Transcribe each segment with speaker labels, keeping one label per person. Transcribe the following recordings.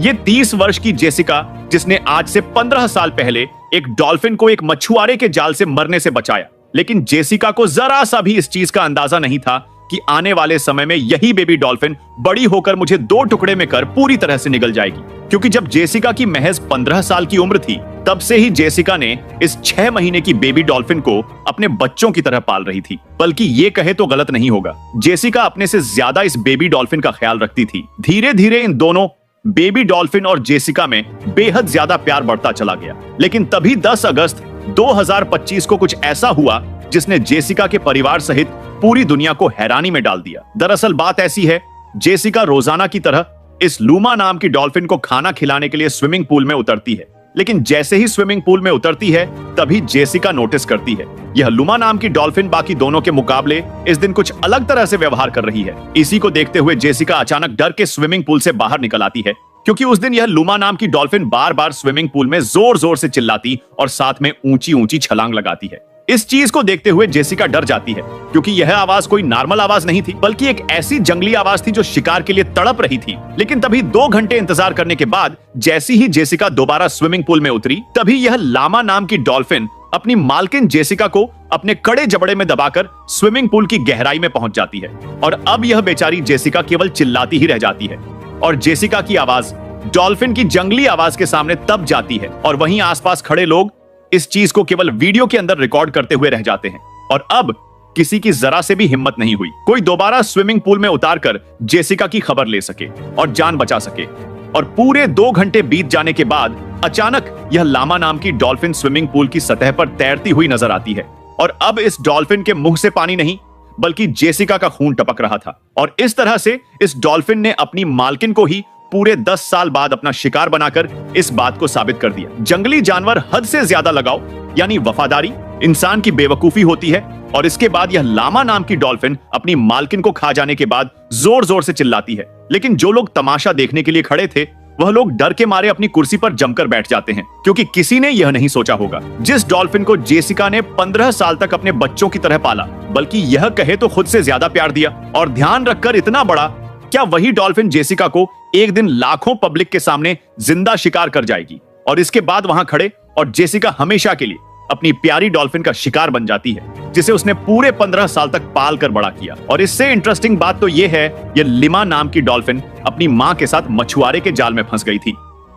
Speaker 1: ये 30 वर्ष की जेसिका, जिसने आज से 15 साल पहले एक डॉल्फिन को एक मछुआरे के जाल से मरने से बचाया। लेकिन जेसिका को जरा सा भी इस चीज का अंदाजा नहीं था कि आने वाले समय में यही बेबी डॉल्फिन बड़ी होकर मुझे 2 टुकड़े में कर पूरी तरह से निगल जाएगी। क्योंकि जब जेसिका की महज 15 साल की उम्र थी, तब से ही जेसिका ने इस 6 महीने की बेबी डॉल्फिन को अपने बच्चों की तरह पाल रही थी। बल्कि ये कहे तो गलत नहीं होगा, जेसिका अपने से ज्यादा इस बेबी डॉल्फिन का ख्याल रखती थी। धीरे धीरे इन दोनों बेबी डॉल्फिन और जेसिका में बेहद ज्यादा प्यार बढ़ता चला गया। लेकिन तभी 10 अगस्त 2025 को कुछ ऐसा हुआ जिसने जेसिका के परिवार सहित पूरी दुनिया को हैरानी में डाल दिया। दरअसल बात ऐसी है, जेसिका रोजाना की तरह इस लूमा नाम की डॉल्फिन को खाना खिलाने के लिए स्विमिंग पूल में उतरती है। लेकिन जैसे ही स्विमिंग पूल में उतरती है, तभी जेसिका नोटिस करती है यह लूमा नाम की डॉल्फिन बाकी दोनों के मुकाबले इस दिन कुछ अलग तरह से व्यवहार कर रही है। इसी को देखते हुए जेसिका अचानक डर के स्विमिंग पूल से बाहर निकल आती है, क्योंकि उस दिन यह लूमा नाम की डॉल्फिन बार बार स्विमिंग पूल में जोर जोर से चिल्लाती और साथ में ऊंची ऊंची छलांग लगाती है। इस चीज को देखते हुए जेसिका डर जाती है, क्योंकि यह आवाज कोई नॉर्मल आवाज नहीं थी, बल्कि एक ऐसी जंगली आवाज थी जो शिकार के लिए तड़प रही थी। लेकिन तभी 2 घंटे इंतजार करने के बाद जैसी ही जेसिका दोबारा स्विमिंग पूल में उतरी, तभी यह लामा नाम की डॉल्फिन अपनी मालकिन जेसिका को अपने कड़े जबड़े में दबाकर स्विमिंग पूल की गहराई में पहुंच जाती है। और अब यह बेचारी जेसिका केवल चिल्लाती ही रह जाती है, और जेसिका की आवाज डॉल्फिन की जंगली आवाज के सामने तब जाती है। और वहीं आसपास खड़े लोग इस चीज को केवल वीडियो के अंदर रिकॉर्ड करते हुए रह जाते हैं। और अब किसी की जरा से भी हिम्मत नहीं हुई कोई दोबारा स्विमिंग पूल में उतारकर जेसिका की खबर ले सके और जान बचा सके। और पूरे 2 घंटे बीत जाने के बाद अचानक यह लामा नाम की डॉल्फिन स्विमिंग पूल की सतह पर तैरती हुई नजर आती है। और अब इस डॉल्फिन के मुंह से पानी नहीं, बल्कि जेसिका का खून टपक रहा था। और इस तरह से इस डॉल्फिन ने अपनी मालकिन को ही पूरे 10 साल बाद अपना शिकार बनाकर इस बात को साबित कर दिया। जंगली जानवर हद से ज्यादा लगाव यानी वफादारी इंसान की बेवकूफी होती है। और इसके बाद यह लामा नाम की डॉल्फिन अपनी मालकिन को खा जाने के बाद जोर जोर से चिल्लाती है। लेकिन जो लोग तमाशा देखने के लिए खड़े थे, वह लोग डर के मारे अपनी कुर्सी पर जमकर बैठ जाते हैं, क्योंकि किसी ने यह नहीं सोचा होगा जिस डॉल्फिन को जेसिका ने 15 साल तक अपने बच्चों की तरह पाला, बल्कि यह कहे तो खुद से ज्यादा प्यार दिया और ध्यान रखकर इतना बड़ा, क्या वही डॉल्फिन जेसिका को एक दिन लाखों पब्लिक के सामने जिंदा शिकार कर जाएगी। और इसके बाद वहां खड़े और जेसिका हमेशा के लिए अपनी प्यारी डॉल्फिन का शिकार बन जाती है, जिसे उसने पूरे 15 साल तक पाल कर बड़ा किया। और इससे इंटरेस्टिंग बात तो यह है, यह लिमा नाम की डॉल्फिन अपनी मां के साथ मछुआरे के जाल में फंस गई थी।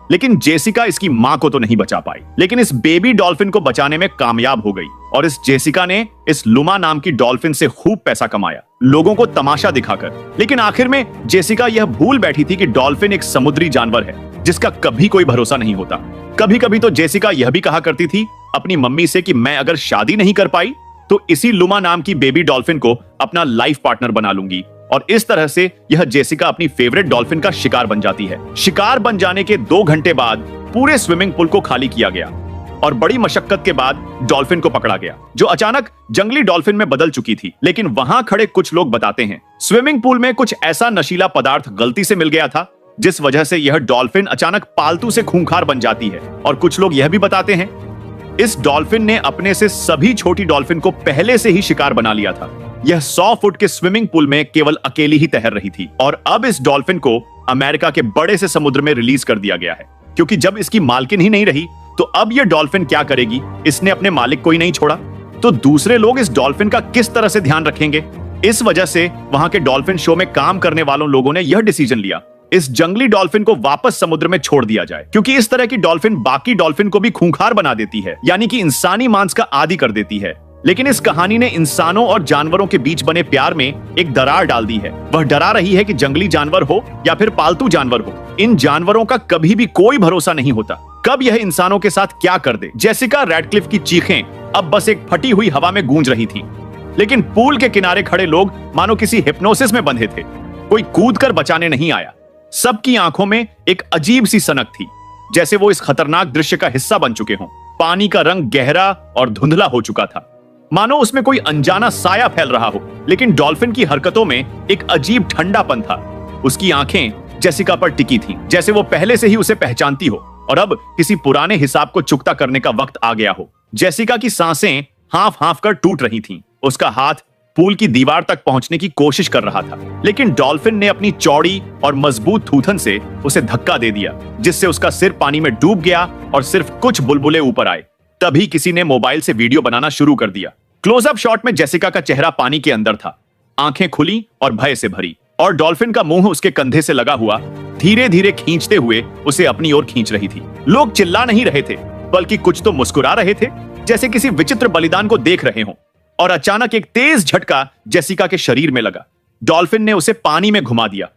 Speaker 1: लेकिन जेसिका इसकी मां को तो नहीं बचा पाई, लेकिन इस बेबी डॉल्फिन को बचाने में कामयाब हो गई। और इस जेसिका ने इस लुमा नाम की डॉल्फिन से खूब पैसा कमाया, लोगों को तमाशा दिखाकर। लेकिन आखिर में जेसिका यह भूल बैठी थी कि डॉल्फिन एक समुद्री जानवर है जिसका कभी कोई भरोसा नहीं होता। कभी कभी तो जेसिका यह भी कहा करती थी अपनी मम्मी से कि मैं अगर शादी नहीं कर पाई तो इसी लुमा नाम की बेबी डॉल्फिन को अपना लाइफ पार्टनर बना लूंगी। और इस तरह से यह जेसिका अपनी फेवरेट डॉल्फिन का शिकार बन जाती है। शिकार बन जाने के 2 घंटे बाद पूरे स्विमिंग पूल को खाली किया गया और बड़ी मशक्कत के बाद डॉल्फिन को पकड़ा गया, जो अचानक जंगली डॉल्फिन में बदल चुकी थी। लेकिन वहां खड़े कुछ लोग बताते हैं स्विमिंग पूल में कुछ ऐसा नशीला पदार्थ गलती से मिल गया था, जिस वजह से यह डॉल्फिन अचानक पालतू से खूंखार बन जाती है। और कुछ लोग यह भी बताते हैं इस डॉल्फिन ने अपने से सभी छोटी डॉल्फिन को पहले से ही शिकार बना लिया था। यह 100 फुट के स्विमिंग पूल में केवल अकेली ही तैर रही थी। और अब इस डॉल्फिन को अमेरिका के बड़े से समुद्र में रिलीज कर दिया गया है, क्योंकि जब इसकी मालकिन ही नहीं रही तो अब यह डॉल्फिन क्या करेगी। इसने अपने मालिक को ही नहीं छोड़ा, तो दूसरे लोग इस डॉल्फिन का किस तरह से ध्यान रखेंगे। इस वजह से वहां के डॉल्फिन शो में काम करने वालों लोगों ने यह डिसीजन लिया इस जंगली डॉल्फिन को वापस समुद्र में छोड़ दिया जाए, क्योंकि इस तरह की डॉल्फिन बाकी डॉल्फिन को भी खूंखार बना देती है, यानी कि इंसानी मांस का आदी कर देती है। लेकिन इस कहानी ने इंसानों और जानवरों के बीच बने प्यार में एक दरार डाल दी है। वह डरा रही है कि जंगली जानवर हो या फिर पालतू जानवर हो, इन जानवरों का कभी भी कोई भरोसा नहीं होता, कब यह इंसानों के साथ क्या कर दे। जेसिका रैडक्लिफ की चीखें अब बस एक फटी हुई हवा में गूंज रही थी, लेकिन पूल के किनारे खड़े लोग मानो किसी हिप्नोसिस में बंधे थे। कोई कूदकर बचाने नहीं आया। सबकी आंखों में एक अजीब सी सनक थी, जैसे वो इस खतरनाक दृश्य का हिस्सा बन चुके हों। पानी का रंग गहरा और धुंधला हो चुका था, मानो उसमें कोई अनजाना साया फैल रहा हो। लेकिन डॉल्फिन की हरकतों में एक अजीब ठंडापन था। उसकी आंखें जेसिका पर टिकी थीं, जैसे वो पहले से ही उसे पहचानती हो और अब किसी पुराने हिसाब को चुकता करने का वक्त आ गया हो। जेसिका की सांसें हाफ हाफ कर टूट रही थीं। उसका हाथ पूल की दीवार तक पहुंचने की कोशिश कर रहा था, लेकिन डॉल्फिन ने अपनी चौड़ी और मजबूत थूथन से उसे धक्का दे दिया, जिससे उसका सिर पानी में डूब गया और सिर्फ कुछ बुलबुले ऊपर आए। तभी किसी ने मोबाइल से वीडियो बनाना शुरू कर दिया। क्लोजअप शॉट में जेसिका का चेहरा पानी के अंदर था, आंखें खुली और भय से भरी, और डॉल्फिन का मुंह उसके कंधे से लगा हुआ धीरे धीरे खींचते हुए उसे अपनी ओर खींच रही थी। लोग चिल्ला नहीं रहे थे, बल्कि कुछ तो मुस्कुरा रहे थे, जैसे किसी विचित्र बलिदान को देख रहे हों। और अचानक एक तेज झटका जेसिका के शरीर में लगा। डॉल्फिन ने उसे पानी में घुमा दिया।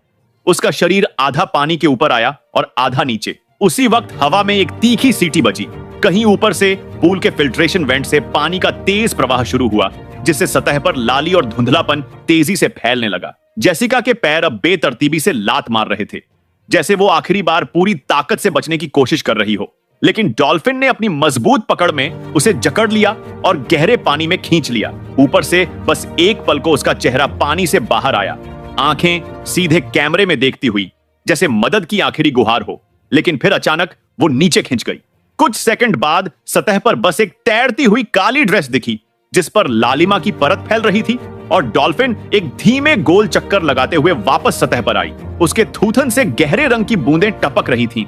Speaker 1: उसका शरीर आधा पानी के ऊपर आया और आधा नीचे। उसी वक्त हवा में एक तीखी सीटी बजी। कहीं ऊपर से पूल के फिल्ट्रेशन वेंट से पानी का तेज प्रवाह शुरू हुआ, जिससे सतह पर लाली और धुंधलापन तेजी से फैलने लगा। जेसिका के पैर अब बेतरतीबी से लात मार रहे थे, जैसे वो आखिरी बार पूरी ताकत से बचने की कोशिश कर रही हो। लेकिन डॉल्फिन ने अपनी मजबूत पकड़ में उसे जकड़ लिया और गहरे पानी में खींच लिया। ऊपर से बस एक पल को उसका चेहरा पानी से बाहर आया, आंखें सीधे कैमरे में देखती हुई, जैसे मदद की आखिरी गुहार हो। लेकिन फिर अचानक वो नीचे खिंच गई। कुछ सेकंड बाद सतह पर बस एक तैरती हुई काली ड्रेस दिखी, जिस पर लालिमा की परत फैल रही थी, और डॉल्फिन एक धीमे गोल चक्कर लगाते हुए वापस सतह पर आई। उसके थूथन से गहरे रंग की बूंदें टपक रही थीं,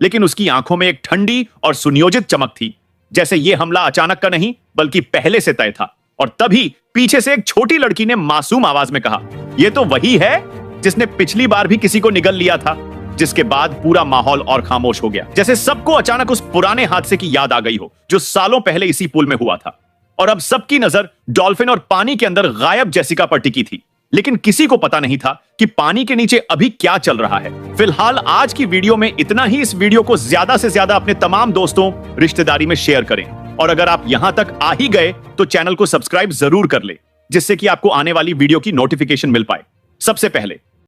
Speaker 1: लेकिन उसकी आंखों में एक ठंडी और सुनियोजित चमक थी, जैसे यह हमला अचानक का नहीं बल्कि पहले से तय था। और तभी पीछे से एक छोटी लड़की ने मासूम आवाज में कहा, यह तो वही है जिसने पिछली बार भी किसी को निगल लिया था। जिसके बाद पूरा माहौल और खामोश हो गया, जैसे सबको अचानक उस पुराने हादसे की याद आ गई हो जो सालों पहले इसी पुल में हुआ था। और अब सबकी नजर डॉल्फिन और पानी के अंदर गायब जेसिका पर टिकी थी, लेकिन किसी को पता नहीं था कि पानी के नीचे अभी क्या चल रहा है। फिलहाल आज की वीडियो में इतना ही। इस वीडियो को ज्यादा से ज्यादा अपने तमाम दोस्तों, रिश्तेदारी में शेयर करें, और अगर आप यहां तक आ ही गए तो चैनल को सब्सक्राइब जरूर कर ले, जिससे कि आपको आने वाली वीडियो की नोटिफिकेशन मिल पाए सबसे पहले।